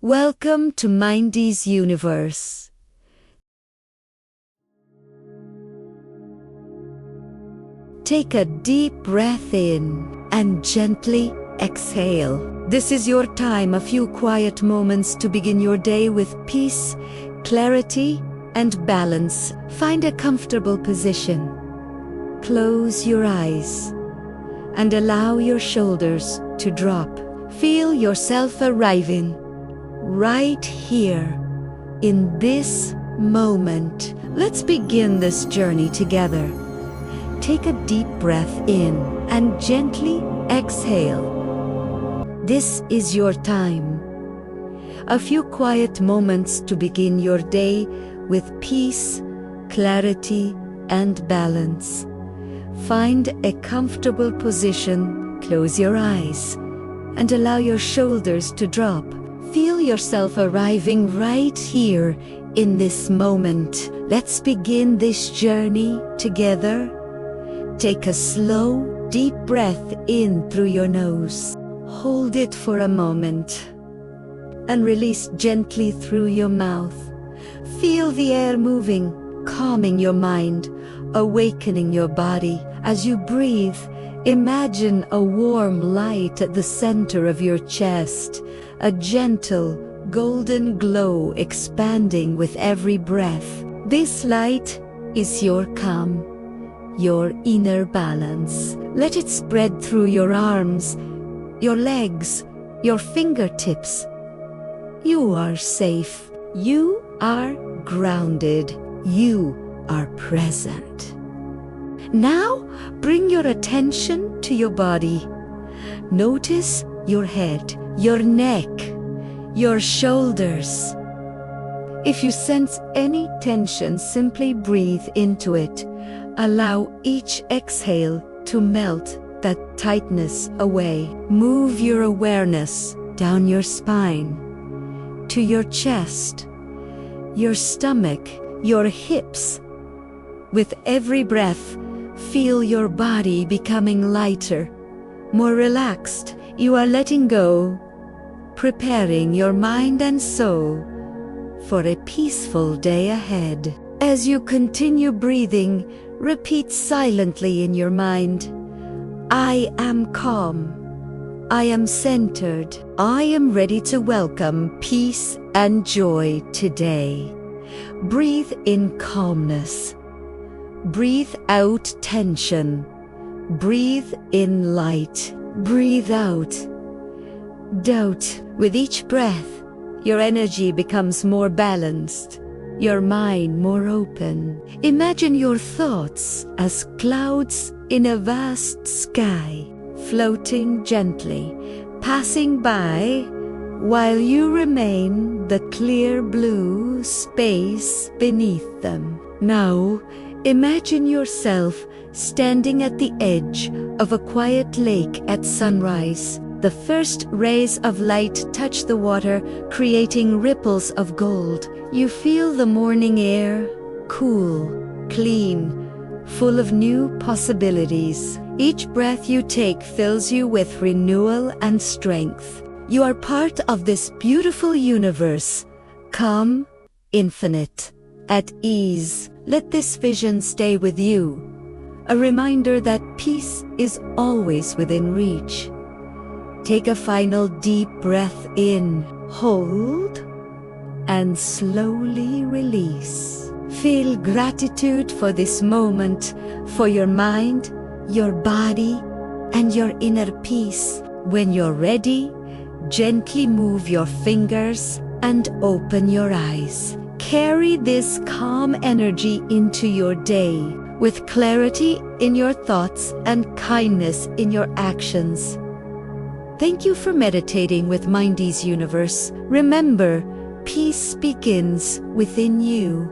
Welcome to MindEase universe. Take a deep breath in and gently exhale. This is your time, a few quiet moments to begin your day with peace, clarity, and balance. Find a comfortable position. Close your eyes and allow your shoulders to drop. Feel yourself arriving right here in this moment. Let's begin this journey together. Take a deep breath in and gently exhale. This is your time. A few quiet moments to begin your day with peace, clarity, and balance. Find a comfortable position, close your eyes, and allow your shoulders to drop. Feel yourself arriving right here in this moment. Let's begin this journey together. Take a slow, deep breath in through your nose. Hold it for a moment and release gently through your mouth. Feel the air moving, calming your mind, awakening your body. As you breathe, imagine a warm light at the center of your chest, a gentle, golden glow expanding with every breath. This light is your calm, your inner balance. Let it spread through your arms, your legs, your fingertips. You are safe. You are grounded. You are present. Now, bring your attention to your body. Notice your head, your neck, your shoulders. If you sense any tension, simply breathe into it. Allow each exhale to melt that tightness away. Move your awareness down your spine, to your chest, your stomach, your hips. With every breath, feel your body becoming lighter, more relaxed. You are letting go, preparing your mind and soul for a peaceful day ahead. As you continue breathing, repeat silently in your mind, I am calm. I am centered. I am ready to welcome peace and joy today. Breathe in calmness. Breathe out tension. Breathe in light. Breathe out doubt. With each breath, your energy becomes more balanced, your mind more open. Imagine your thoughts as clouds in a vast sky, floating gently, passing by, while you remain the clear blue space beneath them. Now, imagine yourself standing at the edge of a quiet lake at sunrise. The first rays of light touch the water, creating ripples of gold. You feel the morning air, cool, clean, full of new possibilities. Each breath you take fills you with renewal and strength. You are part of this beautiful universe, calm, infinite, at ease. Let this vision stay with you, a reminder that peace is always within reach. Take a final deep breath in, hold, and slowly release. Feel gratitude for this moment, for your mind, your body, and your inner peace. When you're ready, gently move your fingers and open your eyes. Carry this calm energy into your day, with clarity in your thoughts and kindness in your actions. Thank you for meditating with MindEase Universe. Remember, peace begins within you.